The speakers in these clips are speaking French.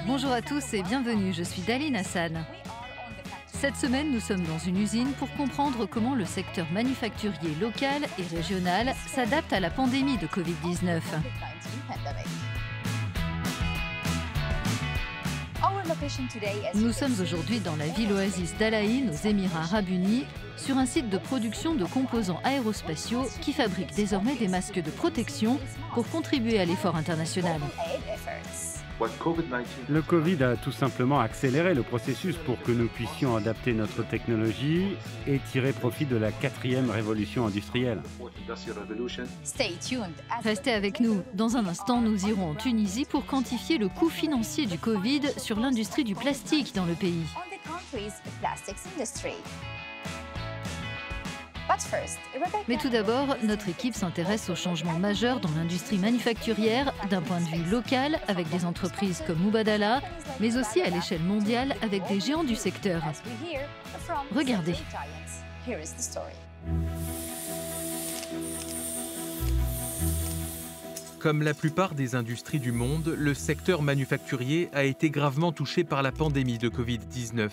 Bonjour à tous et bienvenue, je suis Daline Hassan. Cette semaine, nous sommes dans une usine pour comprendre comment le secteur manufacturier local et régional s'adapte à la pandémie de Covid-19. Nous sommes aujourd'hui dans la ville oasis d'Al Ain, aux Émirats Arabes Unis, sur un site de production de composants aérospatiaux qui fabrique désormais des masques de protection pour contribuer à l'effort international. Le Covid a tout simplement accéléré le processus pour que nous puissions adapter notre technologie et tirer profit de la 4e révolution industrielle. Restez avec nous. Dans un instant, nous irons en Tunisie pour quantifier le coût financier du Covid sur l'industrie du plastique dans le pays. Mais tout d'abord, notre équipe s'intéresse aux changements majeurs dans l'industrie manufacturière d'un point de vue local avec des entreprises comme Mubadala, mais aussi à l'échelle mondiale avec des géants du secteur. Regardez. Comme la plupart des industries du monde, le secteur manufacturier a été gravement touché par la pandémie de Covid-19.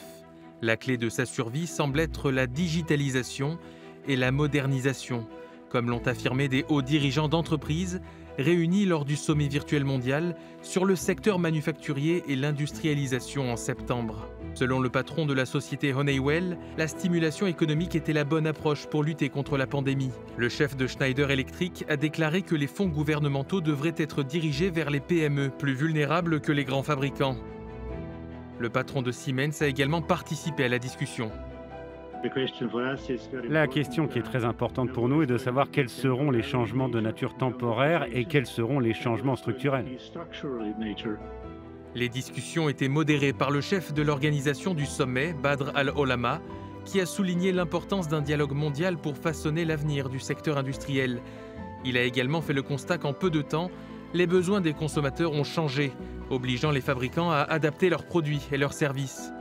La clé de sa survie semble être la digitalisation et la modernisation, comme l'ont affirmé des hauts dirigeants d'entreprises réunis lors du sommet virtuel mondial sur le secteur manufacturier et l'industrialisation en septembre. Selon le patron de la société Honeywell, la stimulation économique était la bonne approche pour lutter contre la pandémie. Le chef de Schneider Electric a déclaré que les fonds gouvernementaux devraient être dirigés vers les PME, plus vulnérables que les grands fabricants. Le patron de Siemens a également participé à la discussion. La question qui est très importante pour nous est de savoir quels seront les changements de nature temporaire et quels seront les changements structurels. Les discussions étaient modérées par le chef de l'organisation du sommet, Badr Al-Olama, qui a souligné l'importance d'un dialogue mondial pour façonner l'avenir du secteur industriel. Il a également fait le constat qu'en peu de temps, les besoins des consommateurs ont changé, obligeant les fabricants à adapter leurs produits et leurs services.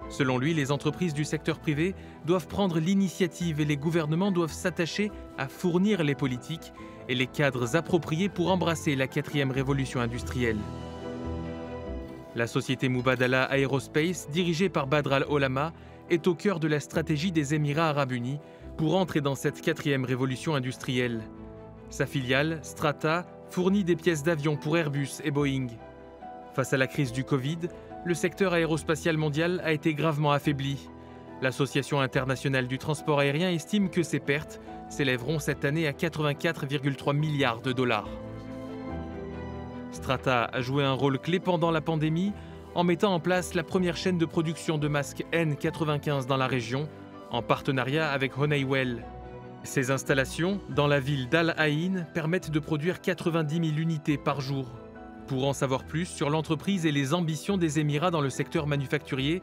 Selon lui, les entreprises du secteur privé doivent prendre l'initiative et les gouvernements doivent s'attacher à fournir les politiques et les cadres appropriés pour embrasser la 4e révolution industrielle. La société Mubadala Aerospace, dirigée par Badr Al-Olama, est au cœur de la stratégie des Émirats Arabes Unis pour entrer dans cette 4e révolution industrielle. Sa filiale, Strata, fournit des pièces d'avion pour Airbus et Boeing. Face à la crise du Covid, le secteur aérospatial mondial a été gravement affaibli. L'Association internationale du transport aérien estime que ses pertes s'élèveront cette année à 84,3 milliards de dollars. Strata a joué un rôle clé pendant la pandémie en mettant en place la première chaîne de production de masques N95 dans la région, en partenariat avec Honeywell. Ces installations, dans la ville d'Al Ain, permettent de produire 90 000 unités par jour. Pour en savoir plus sur l'entreprise et les ambitions des Émirats dans le secteur manufacturier,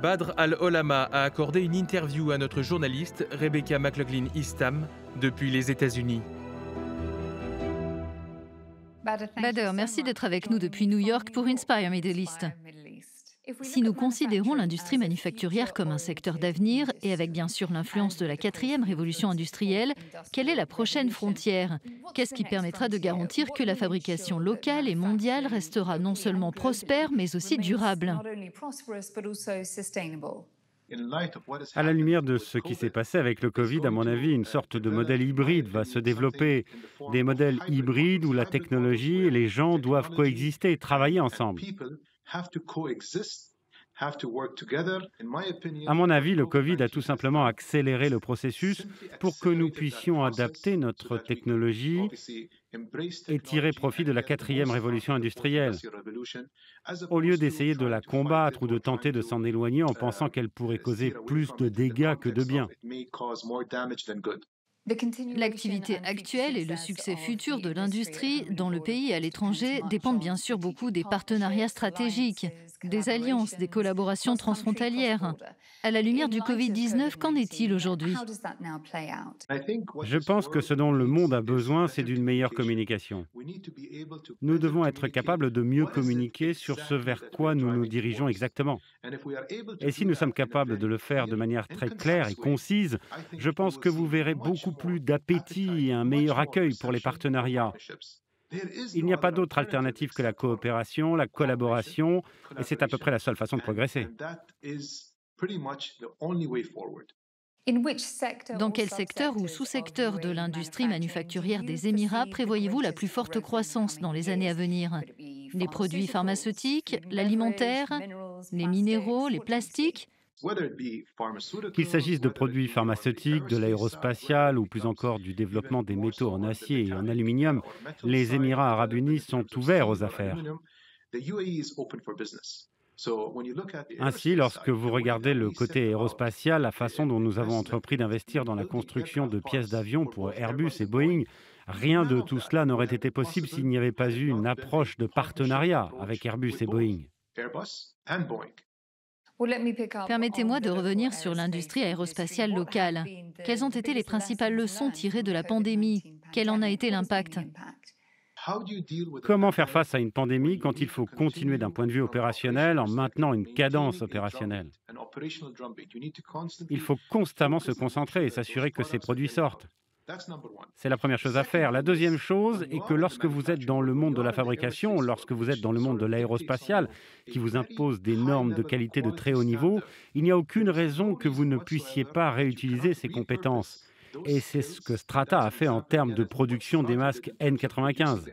Badr Al-Olama a accordé une interview à notre journaliste Rebecca McLaughlin-Eastham depuis les États-Unis. Badr, merci d'être avec nous depuis New York pour Inspire Middle East. Si nous considérons l'industrie manufacturière comme un secteur d'avenir, et avec bien sûr l'influence de la 4e révolution industrielle, quelle est la prochaine frontière? Qu'est-ce qui permettra de garantir que la fabrication locale et mondiale restera non seulement prospère, mais aussi durable? À la lumière de ce qui s'est passé avec le Covid, à mon avis, une sorte de modèle hybride va se développer. Des modèles hybrides où la technologie et les gens doivent coexister et travailler ensemble. À mon avis, le Covid a tout simplement accéléré le processus pour que nous puissions adapter notre technologie et tirer profit de la 4e révolution industrielle, au lieu d'essayer de la combattre ou de tenter de s'en éloigner en pensant qu'elle pourrait causer plus de dégâts que de bien. L'activité actuelle et le succès futur de l'industrie dans le pays et à l'étranger dépendent bien sûr beaucoup des partenariats stratégiques, des alliances, des collaborations transfrontalières. À la lumière du Covid-19, qu'en est-il aujourd'hui? Je pense que ce dont le monde a besoin, c'est d'une meilleure communication. Nous devons être capables de mieux communiquer sur ce vers quoi nous nous dirigeons exactement. Et si nous sommes capables de le faire de manière très claire et concise, je pense que vous verrez beaucoup plus d'appétit et un meilleur accueil pour les partenariats. Il n'y a pas d'autre alternative que la coopération, la collaboration, et c'est à peu près la seule façon de progresser. Dans quel secteur ou sous-secteur de l'industrie manufacturière des Émirats prévoyez-vous la plus forte croissance dans les années à venir? Les produits pharmaceutiques, l'alimentaire, les minéraux, les plastiques? Qu'il s'agisse de produits pharmaceutiques, de l'aérospatial ou plus encore du développement des métaux en acier et en aluminium, les Émirats arabes unis sont ouverts aux affaires. Ainsi, lorsque vous regardez le côté aérospatial, la façon dont nous avons entrepris d'investir dans la construction de pièces d'avions pour Airbus et Boeing, rien de tout cela n'aurait été possible s'il n'y avait pas eu une approche de partenariat avec Airbus et Boeing. Permettez-moi de revenir sur l'industrie aérospatiale locale. Quelles ont été les principales leçons tirées de la pandémie? Quel en a été l'impact? Comment faire face à une pandémie quand il faut continuer d'un point de vue opérationnel en maintenant une cadence opérationnelle? Il faut constamment se concentrer et s'assurer que ces produits sortent. C'est la première chose à faire. La deuxième chose est que lorsque vous êtes dans le monde de la fabrication, lorsque vous êtes dans le monde de l'aérospatial, qui vous impose des normes de qualité de très haut niveau, il n'y a aucune raison que vous ne puissiez pas réutiliser ces compétences. Et c'est ce que Strata a fait en termes de production des masques N95.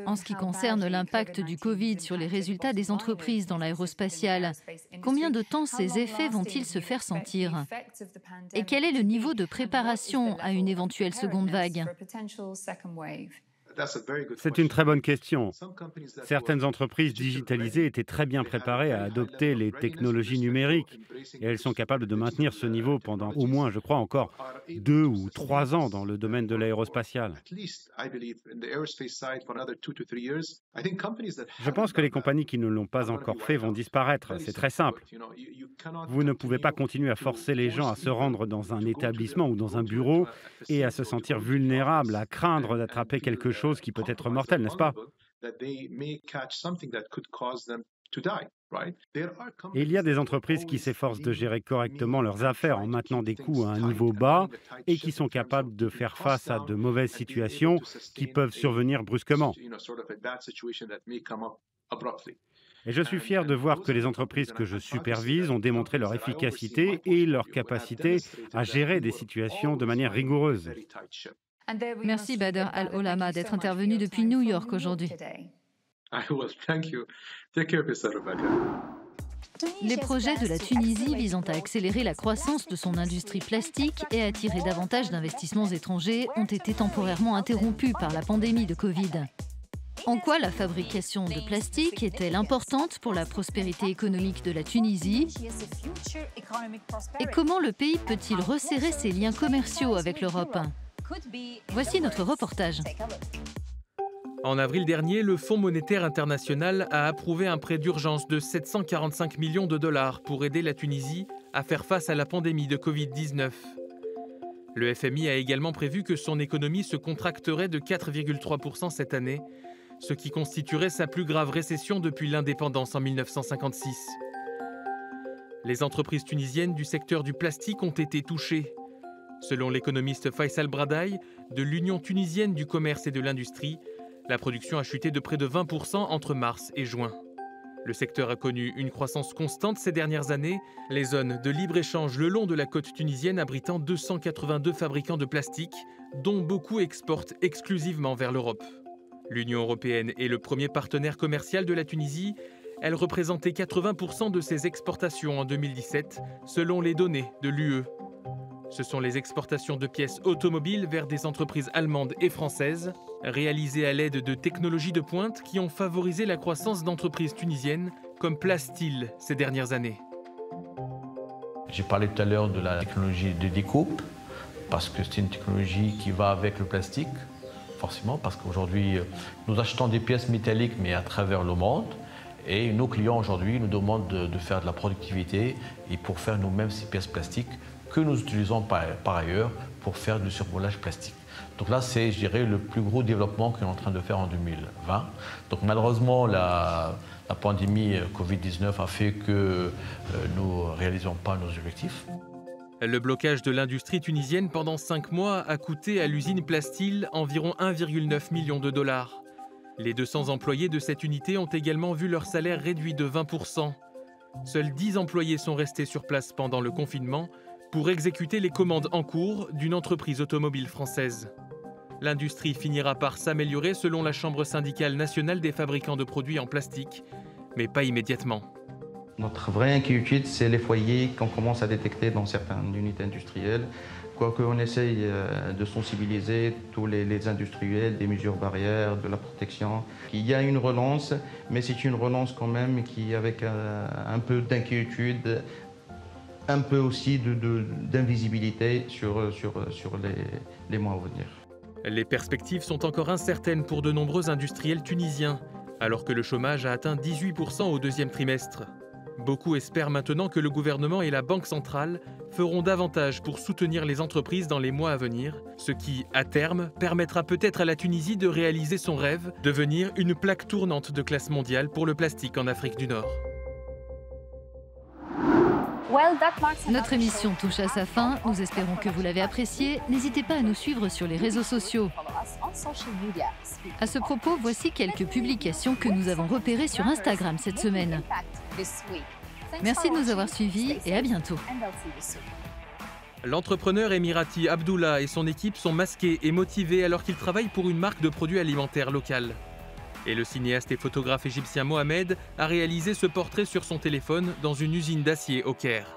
En ce qui concerne l'impact du Covid sur les résultats des entreprises dans l'aérospatial, combien de temps ces effets vont-ils se faire sentir? Et quel est le niveau de préparation à une éventuelle seconde vague? C'est une très bonne question. Certaines entreprises digitalisées étaient très bien préparées à adopter les technologies numériques et elles sont capables de maintenir ce niveau pendant au moins, je crois, encore 2 ou 3 ans dans le domaine de l'aérospatial. Je pense que les compagnies qui ne l'ont pas encore fait vont disparaître. C'est très simple. Vous ne pouvez pas continuer à forcer les gens à se rendre dans un établissement ou dans un bureau et à se sentir vulnérables, à craindre d'attraper quelque chose qui peut être mortel, n'est-ce pas? Et il y a des entreprises qui s'efforcent de gérer correctement leurs affaires en maintenant des coûts à un niveau bas et qui sont capables de faire face à de mauvaises situations qui peuvent survenir brusquement. Et je suis fier de voir que les entreprises que je supervise ont démontré leur efficacité et leur capacité à gérer des situations de manière rigoureuse. Merci Badr Al-Olama d'être intervenu depuis New York aujourd'hui. Les projets de la Tunisie visant à accélérer la croissance de son industrie plastique et attirer davantage d'investissements étrangers ont été temporairement interrompus par la pandémie de Covid. En quoi la fabrication de plastique est-elle importante pour la prospérité économique de la Tunisie? Et comment le pays peut-il resserrer ses liens commerciaux avec l'Europe? Voici notre reportage. En avril dernier, le Fonds monétaire international a approuvé un prêt d'urgence de 745 millions de dollars pour aider la Tunisie à faire face à la pandémie de Covid-19. Le FMI a également prévu que son économie se contracterait de 4,3% cette année, ce qui constituerait sa plus grave récession depuis l'indépendance en 1956. Les entreprises tunisiennes du secteur du plastique ont été touchées. Selon l'économiste Faisal Bradaï de l'Union tunisienne du commerce et de l'industrie, la production a chuté de près de 20% entre mars et juin. Le secteur a connu une croissance constante ces dernières années, les zones de libre-échange le long de la côte tunisienne abritant 282 fabricants de plastique, dont beaucoup exportent exclusivement vers l'Europe. L'Union européenne est le premier partenaire commercial de la Tunisie. Elle représentait 80% de ses exportations en 2017, selon les données de l'UE. Ce sont les exportations de pièces automobiles vers des entreprises allemandes et françaises, réalisées à l'aide de technologies de pointe qui ont favorisé la croissance d'entreprises tunisiennes comme Plastil ces dernières années. J'ai parlé tout à l'heure de la technologie de découpe, parce que c'est une technologie qui va avec le plastique, forcément, parce qu'aujourd'hui, nous achetons des pièces métalliques, mais à travers le monde. Et nos clients aujourd'hui nous demandent de faire de la productivité et pour faire nous-mêmes ces pièces plastiques que nous utilisons par ailleurs pour faire du survolage plastique. Donc là, c'est, je dirais, le plus gros développement qu'on est en train de faire en 2020. Donc malheureusement, la pandémie Covid-19 a fait que nous ne réalisons pas nos objectifs. Le blocage de l'industrie tunisienne pendant 5 mois a coûté à l'usine Plastil environ 1,9 million de dollars. Les 200 employés de cette unité ont également vu leur salaire réduit de 20%. Seuls 10 employés sont restés sur place pendant le confinement pour exécuter les commandes en cours d'une entreprise automobile française. L'industrie finira par s'améliorer selon la Chambre syndicale nationale des fabricants de produits en plastique, mais pas immédiatement. Notre vraie inquiétude, c'est les foyers qu'on commence à détecter dans certaines unités industrielles. Quoique on essaye de sensibiliser tous les industriels, des mesures barrières, de la protection. Il y a une relance, mais c'est une relance quand même qui avec un peu d'inquiétude, un peu aussi d'invisibilité sur les mois à venir. Les perspectives sont encore incertaines pour de nombreux industriels tunisiens, alors que le chômage a atteint 18% au deuxième trimestre. Beaucoup espèrent maintenant que le gouvernement et la Banque centrale feront davantage pour soutenir les entreprises dans les mois à venir, ce qui, à terme, permettra peut-être à la Tunisie de réaliser son rêve, devenir une plaque tournante de classe mondiale pour le plastique en Afrique du Nord. Notre émission touche à sa fin. Nous espérons que vous l'avez appréciée. N'hésitez pas à nous suivre sur les réseaux sociaux. À ce propos, voici quelques publications que nous avons repérées sur Instagram cette semaine. Merci de nous avoir suivis et à bientôt. L'entrepreneur émirati Abdullah et son équipe sont masqués et motivés alors qu'ils travaillent pour une marque de produits alimentaires locale. Et le cinéaste et photographe égyptien Mohamed a réalisé ce portrait sur son téléphone dans une usine d'acier au Caire.